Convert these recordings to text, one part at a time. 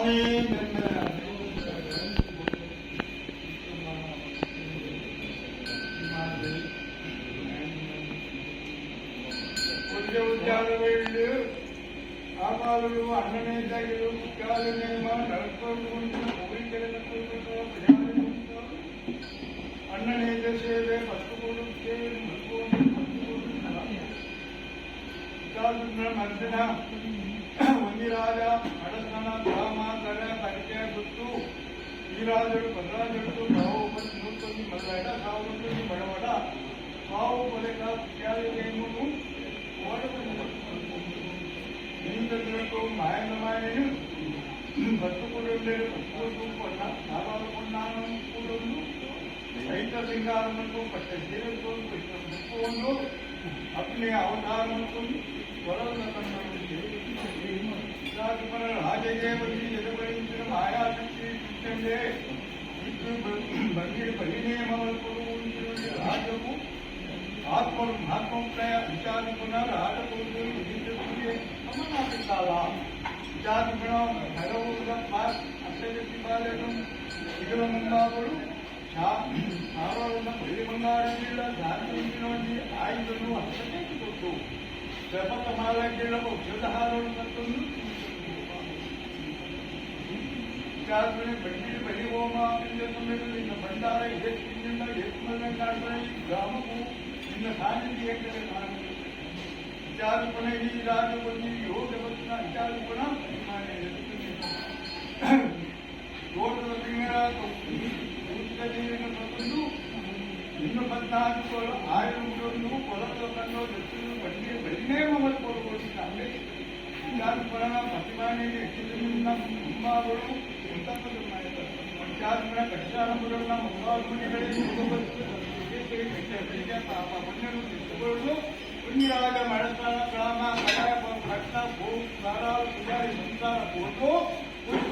ಸ್ವಾಮಿ ఉద్యోగాలు ఆపాలు అన్ననేతలు ముఖ్యాలు అన్ననేత సేవే పట్టుకోడు మధ్యన ಒಂದಿರಾಜ ಅಡಸನ ಧಾಮ ಕರ ಕರಿಕೆ ಗುತ್ತು ಈರಾಜರು ಭದ್ರಾಜರು ಬಾವು ಮತ್ತು ನೂತೊಂದು ಮಲ್ಲಡ ಸಾವಿರ ಬಡವಡ ಬಾವು ಕೊಲೆಗ ಮುಖ್ಯಾಲಯೇನು ನಿಂತದಕ್ಕೂ ಮಾಯನಮಾಯನು భక్తుకుడు కొన్న నారాలు కొన్నాను సైత సింగారములకు పట్ట జీవులకు ముక్కును अपने అవతారములకు వరద మన రాజదేవతి ఎదురించిన మాయాశక్తి చూస్తే బండి పరిణేమలకు రాజకు ఆత్మప్రయ విచారికున్న రాజపురుషులు విధించుకుంటే అమ్మనాటిస్తాలా విచారికుణ భగవంతుల అక్షయశక్తి బాలను ఇగుల ముందాపుడు సారవున్న పెళ్లి బంగారంగీళ్ళ ధాన్యించినటువంటి ఆయుధులు హస్తకెట్టుకుంటూ శ్రపత మాలంగీళ్లకు క్షుతహారులు కట్టును ವಿಚಾರನೆ ಬಂಡಿ ಬಲಿ ಹೋಮ ಪಿಂಡಸಮೇತ ನಿನ್ನ ಭಂಡಾರ ಹೆಚ್ಚಿನಿಂದ ಹೆಚ್ಚು ಕಾಣ್ತಾರೆ ಈ ಗ್ರಾಮಕ್ಕೂ ನಿನ್ನ ಸಾನ್ನಿಧ್ಯ ಏಕರೆ ನಾನು ವಿಚಾರಪಣೆ ಈ ರಾಜಪತಿ ಯೋಗ ಬಸ್ನ ವಿಚಾರಪಣ ತೋಟದ ತಿಂಗಳ ನೀರಿನ ತಂದು ಇನ್ನು 14 ಆಯುಧಗಳನ್ನು ಕೊಲದ ಕಣ್ಣು ದಕ್ಷಿಣ ಬಂಡಿ ಬಲಿನೇ ಮಾಡ್ಕೊಳ್ಬೋದು ಅಲ್ಲಿ ವಿಚಾರಪಣ ಪ್ರತಿಭಾನಿಗೆ ಹೆಚ್ಚಿನ ಮುಂಬಾಗಳು ವಿಚಾರಪಣ ಕಕ್ಷಾರಂಭಗಳನ್ನ ಮುಂಬಾಗುಣಿಗಳಿಗೆ పుణ్యరాజ మడస్థాన గ్రామ కళాయ రక్షణ భూ దారాలు పుజారి సంసార పోతూ పుష్ప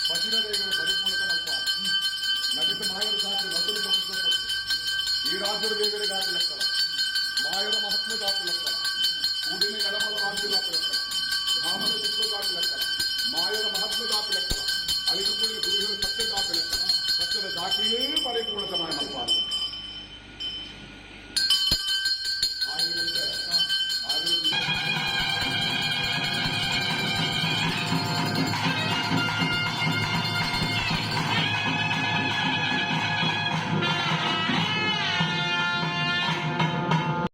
ಪತಿರದೈಗಳು